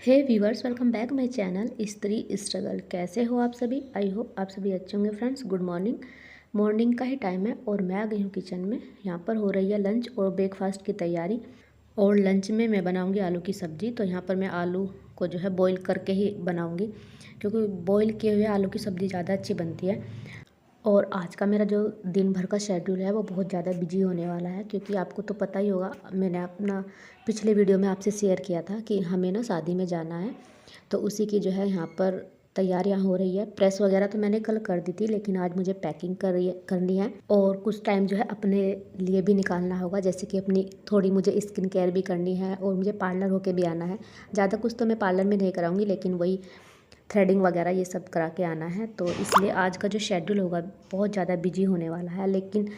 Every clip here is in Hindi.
Hey viewers, welcome back my channel Stree struggle. कैसे हो आप सभी? आई होप आप सभी अच्छे होंगे। Friends, good morning. मॉर्निंग का ही टाइम है और मैं आ गई हूँ किचन में। यहाँ पर हो रही है लंच और ब्रेकफास्ट की तैयारी। और लंच में मैं बनाऊँगी आलू की सब्ज़ी। तो यहाँ पर मैं आलू को जो है बॉईल करके ही बनाऊँगी, क्योंकि बॉईल किए हुए आलू की सब्ज़ी ज़्यादा अच्छी बनती है। और आज का मेरा जो दिन भर का शेड्यूल है वो बहुत ज़्यादा बिजी होने वाला है, क्योंकि आपको तो पता ही होगा, मैंने अपना पिछले वीडियो में आपसे शेयर किया था कि हमें ना शादी में जाना है। तो उसी की जो है यहाँ पर तैयारियां हो रही है। प्रेस वगैरह तो मैंने कल कर दी थी, लेकिन आज मुझे पैकिंग करनी है और कुछ टाइम जो है अपने लिए भी निकालना होगा, जैसे कि अपनी थोड़ी मुझे स्किन केयर भी करनी है और मुझे पार्लर होके भी आना है। ज़्यादा कुछ तो मैं पार्लर में नहीं कराऊंगी, लेकिन वही थ्रेडिंग वगैरह ये सब करा के आना है। तो इसलिए आज का जो शेड्यूल होगा बहुत ज़्यादा बिजी होने वाला है, लेकिन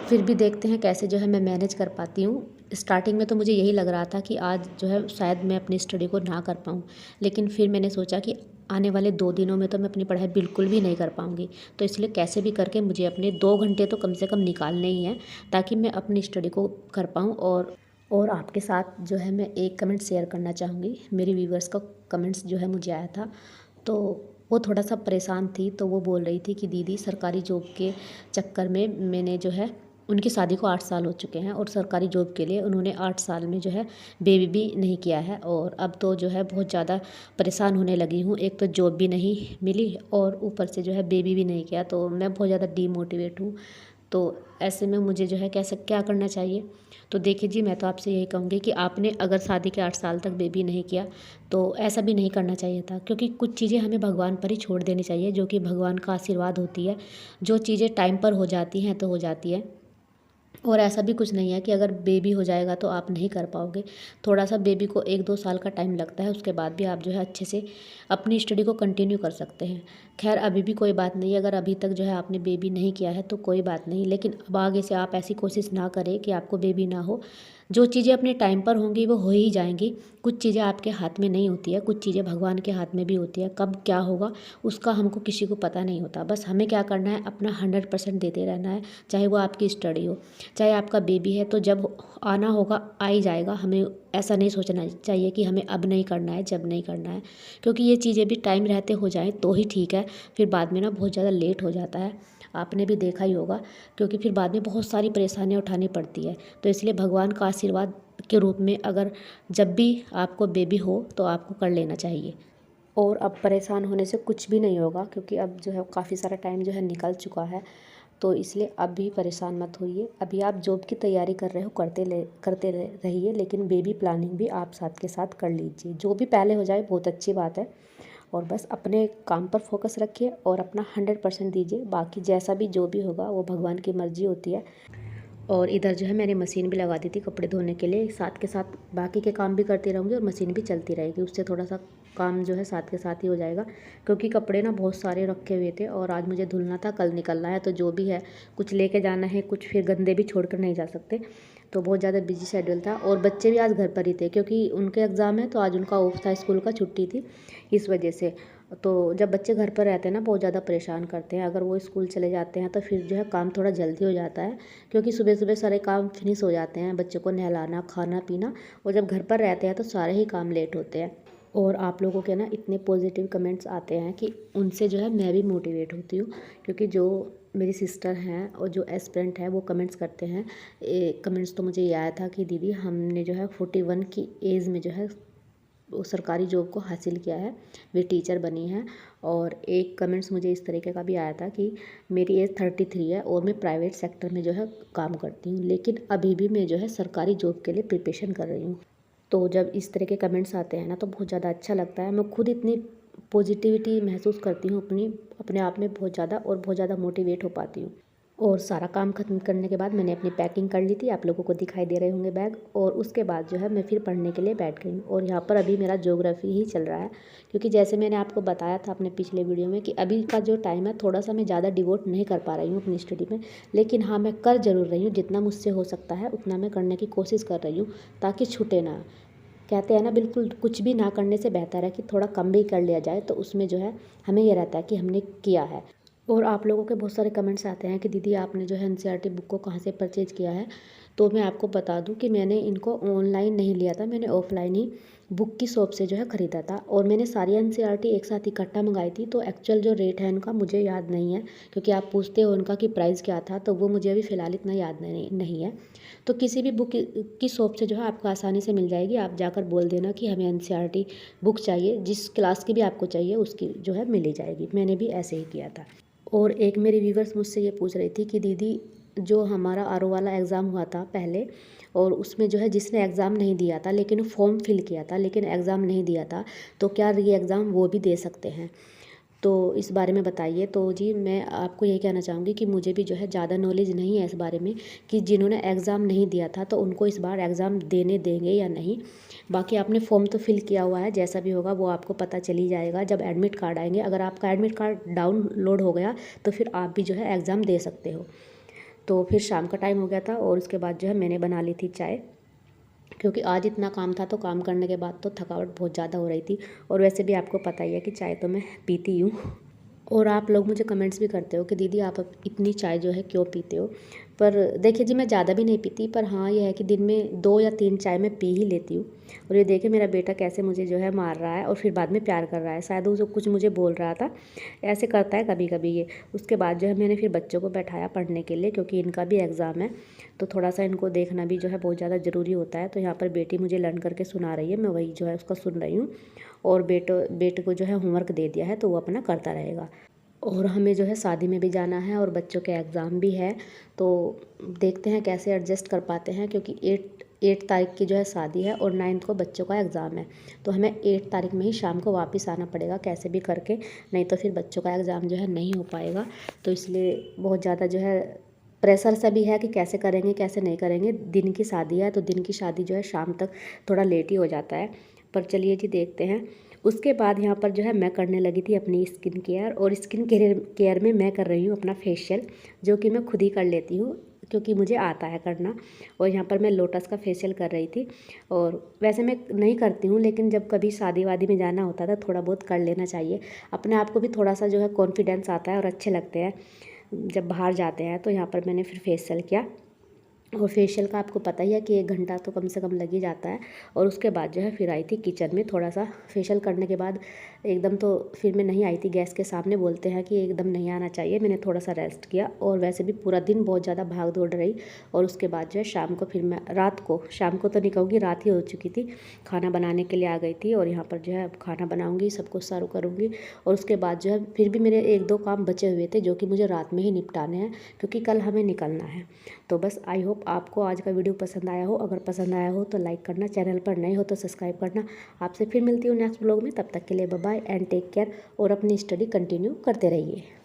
फिर भी देखते हैं कैसे जो है मैं मैनेज कर पाती हूँ। स्टार्टिंग में तो मुझे यही लग रहा था कि आज जो है शायद मैं अपनी स्टडी को ना कर पाऊँ, लेकिन फिर मैंने सोचा कि आने वाले 2 दिनों में तो मैं अपनी पढ़ाई बिल्कुल भी नहीं कर पाऊँगी। तो इसलिए कैसे भी करके मुझे अपने 2 घंटे तो कम से कम निकालने ही हैं, ताकि मैं अपनी स्टडी को कर पाऊँ। और आपके साथ जो है मैं एक कमेंट शेयर करना चाहूँगी। मेरी व्यूवर्स का कमेंट्स जो है मुझे आया था, तो वो थोड़ा सा परेशान थी। तो वो बोल रही थी कि दीदी, सरकारी जॉब के चक्कर में मैंने जो है, उनकी शादी को 8 साल हो चुके हैं और सरकारी जॉब के लिए उन्होंने 8 साल में जो है बेबी भी नहीं किया है। और अब तो जो है बहुत ज़्यादा परेशान होने लगी हूँ। एक तो जॉब भी नहीं मिली और ऊपर से जो है बेबी भी नहीं किया, तो मैं बहुत ज़्यादा डीमोटिवेट हूँ। तो ऐसे में मुझे जो है कैसे क्या करना चाहिए? तो देखिए जी, मैं तो आपसे यही कहूँगी कि आपने अगर शादी के 8 साल तक बेबी नहीं किया तो ऐसा भी नहीं करना चाहिए था, क्योंकि कुछ चीज़ें हमें भगवान पर ही छोड़ देनी चाहिए, जो कि भगवान का आशीर्वाद होती है। जो चीज़ें टाइम पर हो जाती हैं तो हो जाती है। और ऐसा भी कुछ नहीं है कि अगर बेबी हो जाएगा तो आप नहीं कर पाओगे। थोड़ा सा बेबी को 1-2 साल का टाइम लगता है, उसके बाद भी आप जो है अच्छे से अपनी स्टडी को कंटिन्यू कर सकते हैं। खैर, अभी भी कोई बात नहीं, अगर अभी तक जो है आपने बेबी नहीं किया है तो कोई बात नहीं, लेकिन अब आगे से आप ऐसी कोशिश ना करें कि आपको बेबी ना हो। जो चीज़ें अपने टाइम पर होंगी वो हो ही जाएंगी। कुछ चीज़ें आपके हाथ में नहीं होती है, कुछ चीज़ें भगवान के हाथ में भी होती है। कब क्या होगा उसका हमको किसी को पता नहीं होता। बस हमें क्या करना है, अपना 100% देते रहना है। चाहे वो आपकी स्टडी हो, चाहे आपका बेबी है, तो जब आना होगा आ ही जाएगा। हमें ऐसा नहीं सोचना चाहिए कि हमें अब नहीं करना है, जब नहीं करना है, क्योंकि ये चीज़ें भी टाइम रहते हो जाए तो ही ठीक है। फिर बाद में ना बहुत ज़्यादा लेट हो जाता है, आपने भी देखा ही होगा, क्योंकि फिर बाद में बहुत सारी परेशानियाँ उठानी पड़ती है। तो इसलिए भगवान का आशीर्वाद के रूप में अगर जब भी आपको बेबी हो तो आपको कर लेना चाहिए। और अब परेशान होने से कुछ भी नहीं होगा, क्योंकि अब जो है काफ़ी सारा टाइम जो है निकल चुका है। तो इसलिए अब भी परेशान मत होइए। अभी आप जॉब की तैयारी कर रहे हो, रहिए, लेकिन बेबी प्लानिंग भी आप साथ के साथ कर लीजिए। जो भी पहले हो जाए बहुत अच्छी बात है। और बस अपने काम पर फोकस रखिए और अपना 100% दीजिए। बाकी जैसा भी जो भी होगा वो भगवान की मर्ज़ी होती है। और इधर जो है मैंने मशीन भी लगा दी थी कपड़े धोने के लिए। साथ के साथ बाकी के काम भी करती रहूँगी और मशीन भी चलती रहेगी, उससे थोड़ा सा काम जो है साथ के साथ ही हो जाएगा। क्योंकि कपड़े ना बहुत सारे रखे हुए थे और आज मुझे धुलना था, कल निकलना है। तो जो भी है, कुछ लेके जाना है, कुछ फिर गंदे भी छोड़ कर नहीं जा सकते। तो बहुत ज़्यादा बिजी शेड्यूल था। और बच्चे भी आज घर पर ही थे, क्योंकि उनके एग्ज़ाम है, तो आज उनका ऑफ था, स्कूल का छुट्टी थी, इस वजह से। तो जब बच्चे घर पर रहते हैं ना, बहुत ज़्यादा परेशान करते हैं। अगर वो स्कूल चले जाते हैं तो फिर जो है काम थोड़ा जल्दी हो जाता है, क्योंकि सुबह सुबह सारे काम फिनिश हो जाते हैं, बच्चों को नहलाना, खाना पीना। और जब घर पर रहते हैं तो सारे ही काम लेट होते हैं। और आप लोगों के ना इतने पॉजिटिव कमेंट्स आते हैं कि उनसे जो है मैं भी मोटिवेट होती हूँ, क्योंकि जो मेरी सिस्टर हैं और जो एस्पिरेंट हैं वो कमेंट्स करते हैं। कमेंट्स तो मुझे ये आया था कि दीदी, हमने जो है 41 की एज में जो है वो सरकारी जॉब को हासिल किया है, वे टीचर बनी हैं। और एक कमेंट्स मुझे इस तरीके का भी आया था कि मेरी एज 33 है और मैं प्राइवेट सेक्टर में जो है काम करती हूँ, लेकिन अभी भी मैं जो है सरकारी जॉब के लिए प्रिपरेशन कर रही हूँ। तो जब इस तरह के कमेंट्स आते हैं ना, तो बहुत ज़्यादा अच्छा लगता है। मैं खुद इतनी पॉजिटिविटी महसूस करती हूँ अपने आप में बहुत ज़्यादा, और बहुत ज़्यादा मोटिवेट हो पाती हूँ। और सारा काम ख़त्म करने के बाद मैंने अपनी पैकिंग कर ली थी, आप लोगों को दिखाई दे रहे होंगे बैग। और उसके बाद जो है मैं फिर पढ़ने के लिए बैठ गई हूँ। और यहाँ पर अभी मेरा ज्योग्राफी ही चल रहा है, क्योंकि जैसे मैंने आपको बताया था अपने पिछले वीडियो में कि अभी का जो टाइम है थोड़ा सा मैं ज़्यादा डिवोट नहीं कर पा रही हूँ अपनी स्टडी में, लेकिन हाँ, मैं कर ज़रूर रही हूँ। जितना मुझसे हो सकता है उतना मैं करने की कोशिश कर रही हूँ, ताकि छूटे ना। कहते हैं ना, बिल्कुल कुछ भी ना करने से बेहतर है कि थोड़ा कम भी कर लिया जाए, तो उसमें जो है हमें ये रहता है कि हमने किया है। और आप लोगों के बहुत सारे कमेंट्स आते हैं कि दीदी आपने जो है एनसीईआरटी बुक को कहाँ से परचेज़ किया है। तो मैं आपको बता दूं कि मैंने इनको ऑनलाइन नहीं लिया था, मैंने ऑफ़लाइन ही बुक की शॉप से जो है ख़रीदा था और मैंने सारी एनसीईआरटी एक साथ इकट्ठा मंगाई थी। तो एक्चुअल जो रेट है उनका मुझे याद नहीं है, क्योंकि आप पूछते हो उनका कि प्राइस क्या था, तो वो मुझे अभी फ़िलहाल इतना याद नहीं है। तो किसी भी बुक की शॉप से जो है आपको आसानी से मिल जाएगी। आप जाकर बोल देना कि हमें एनसीईआरटी बुक चाहिए, जिस क्लास की भी आपको चाहिए उसकी जो है मिल ही जाएगी। मैंने भी ऐसे ही किया था। और एक मेरी व्यूवर्स मुझसे ये पूछ रही थी कि दीदी, जो हमारा आरओ वाला एग्ज़ाम हुआ था पहले, और उसमें जो है जिसने एग्ज़ाम नहीं दिया था लेकिन फॉर्म फिल किया था लेकिन एग्ज़ाम नहीं दिया था, तो क्या री एग्ज़ाम वो भी दे सकते हैं? तो इस बारे में बताइए। तो जी मैं आपको यही कहना चाहूँगी कि मुझे भी जो है ज़्यादा नॉलेज नहीं है इस बारे में कि जिन्होंने एग्ज़ाम नहीं दिया था तो उनको इस बार एग्ज़ाम देने देंगे या नहीं। बाकी आपने फॉर्म तो फिल किया हुआ है, जैसा भी होगा वो आपको पता चल ही जाएगा जब एडमिट कार्ड आएंगे। अगर आपका एडमिट कार्ड डाउनलोड हो गया तो फिर आप भी जो है एग्ज़ाम दे सकते हो। तो फिर शाम का टाइम हो गया था और उसके बाद जो है मैंने बना ली थी चाय, क्योंकि आज इतना काम था तो काम करने के बाद तो थकावट बहुत ज़्यादा हो रही थी। और वैसे भी आपको पता ही है कि चाय तो मैं पीती हूँ। और आप लोग मुझे कमेंट्स भी करते हो कि दीदी आप अब इतनी चाय जो है क्यों पीते हो। पर देखिए जी, मैं ज़्यादा भी नहीं पीती, पर हाँ ये है कि दिन में 2 या 3 चाय मैं पी ही लेती हूँ। और ये देखिए मेरा बेटा कैसे मुझे जो है मार रहा है और फिर बाद में प्यार कर रहा है, शायद वो जो कुछ मुझे बोल रहा था, ऐसे करता है कभी कभी ये। उसके बाद जो है मैंने फिर बच्चों को बैठाया पढ़ने के लिए, क्योंकि इनका भी एग्ज़ाम है तो थोड़ा सा इनको देखना भी जो है बहुत ज़्यादा ज़रूरी होता है। तो यहाँ पर बेटी मुझे लर्न करके सुना रही है, मैं वही जो है उसका सुन रही हूँ। और बेटे को जो है होमवर्क दे दिया है तो वो अपना करता रहेगा। और हमें जो है शादी में भी जाना है और बच्चों के एग्ज़ाम भी है, तो देखते हैं कैसे एडजस्ट कर पाते हैं, क्योंकि 8 तारीख की जो है शादी है और 9 को बच्चों का एग्ज़ाम है। तो हमें 8 तारीख में ही शाम को वापस आना पड़ेगा कैसे भी करके, नहीं तो फिर बच्चों का एग्ज़ाम जो है नहीं हो पाएगा। तो इसलिए बहुत ज़्यादा जो है प्रेशर सा भी है कि कैसे करेंगे कैसे नहीं करेंगे। दिन की शादी है तो दिन की शादी जो है शाम तक थोड़ा लेट ही हो जाता है। पर चलिए जी देखते हैं। उसके बाद यहाँ पर जो है मैं करने लगी थी अपनी स्किन केयर, और स्किन केयर में मैं कर रही हूँ अपना फेशियल, जो कि मैं खुद ही कर लेती हूँ क्योंकि मुझे आता है करना। और यहाँ पर मैं लोटस का फेशियल कर रही थी। और वैसे मैं नहीं करती हूँ, लेकिन जब कभी शादी वादी में जाना होता था थोड़ा बहुत कर लेना चाहिए। अपने आप को भी थोड़ा सा जो है कॉन्फिडेंस आता है और अच्छे लगते हैं जब बाहर जाते हैं। तो यहाँ पर मैंने फिर फेशियल किया। और फेशियल का आपको पता ही है कि 1 घंटा तो कम से कम लग ही जाता है। और उसके बाद जो है फिर आई थी किचन में। थोड़ा सा फेशियल करने के बाद एकदम तो फिर मैं नहीं आई थी गैस के सामने, बोलते हैं कि एकदम नहीं आना चाहिए। मैंने थोड़ा सा रेस्ट किया और वैसे भी पूरा दिन बहुत ज़्यादा भाग दौड़ रही। और उसके बाद जो है शाम को फिर मैं शाम को तो नहीं कहूँगी, रात ही हो चुकी थी, खाना बनाने के लिए आ गई थी। और यहाँ पर जो है अब खाना बनाऊँगी, सबको सर्व करूँगी। और उसके बाद जो है फिर भी मेरे 1-2 काम बचे हुए थे जो कि मुझे रात में ही निपटाने हैं, क्योंकि कल हमें निकलना है। तो बस आई होप आपको आज का वीडियो पसंद आया हो। अगर पसंद आया हो तो लाइक करना, चैनल पर नए हो तो सब्सक्राइब करना। आपसे फिर मिलती हूँ नेक्स्ट ब्लॉग में, तब तक के लिए bye bye and take care. और अपनी स्टडी कंटिन्यू करते रहिए।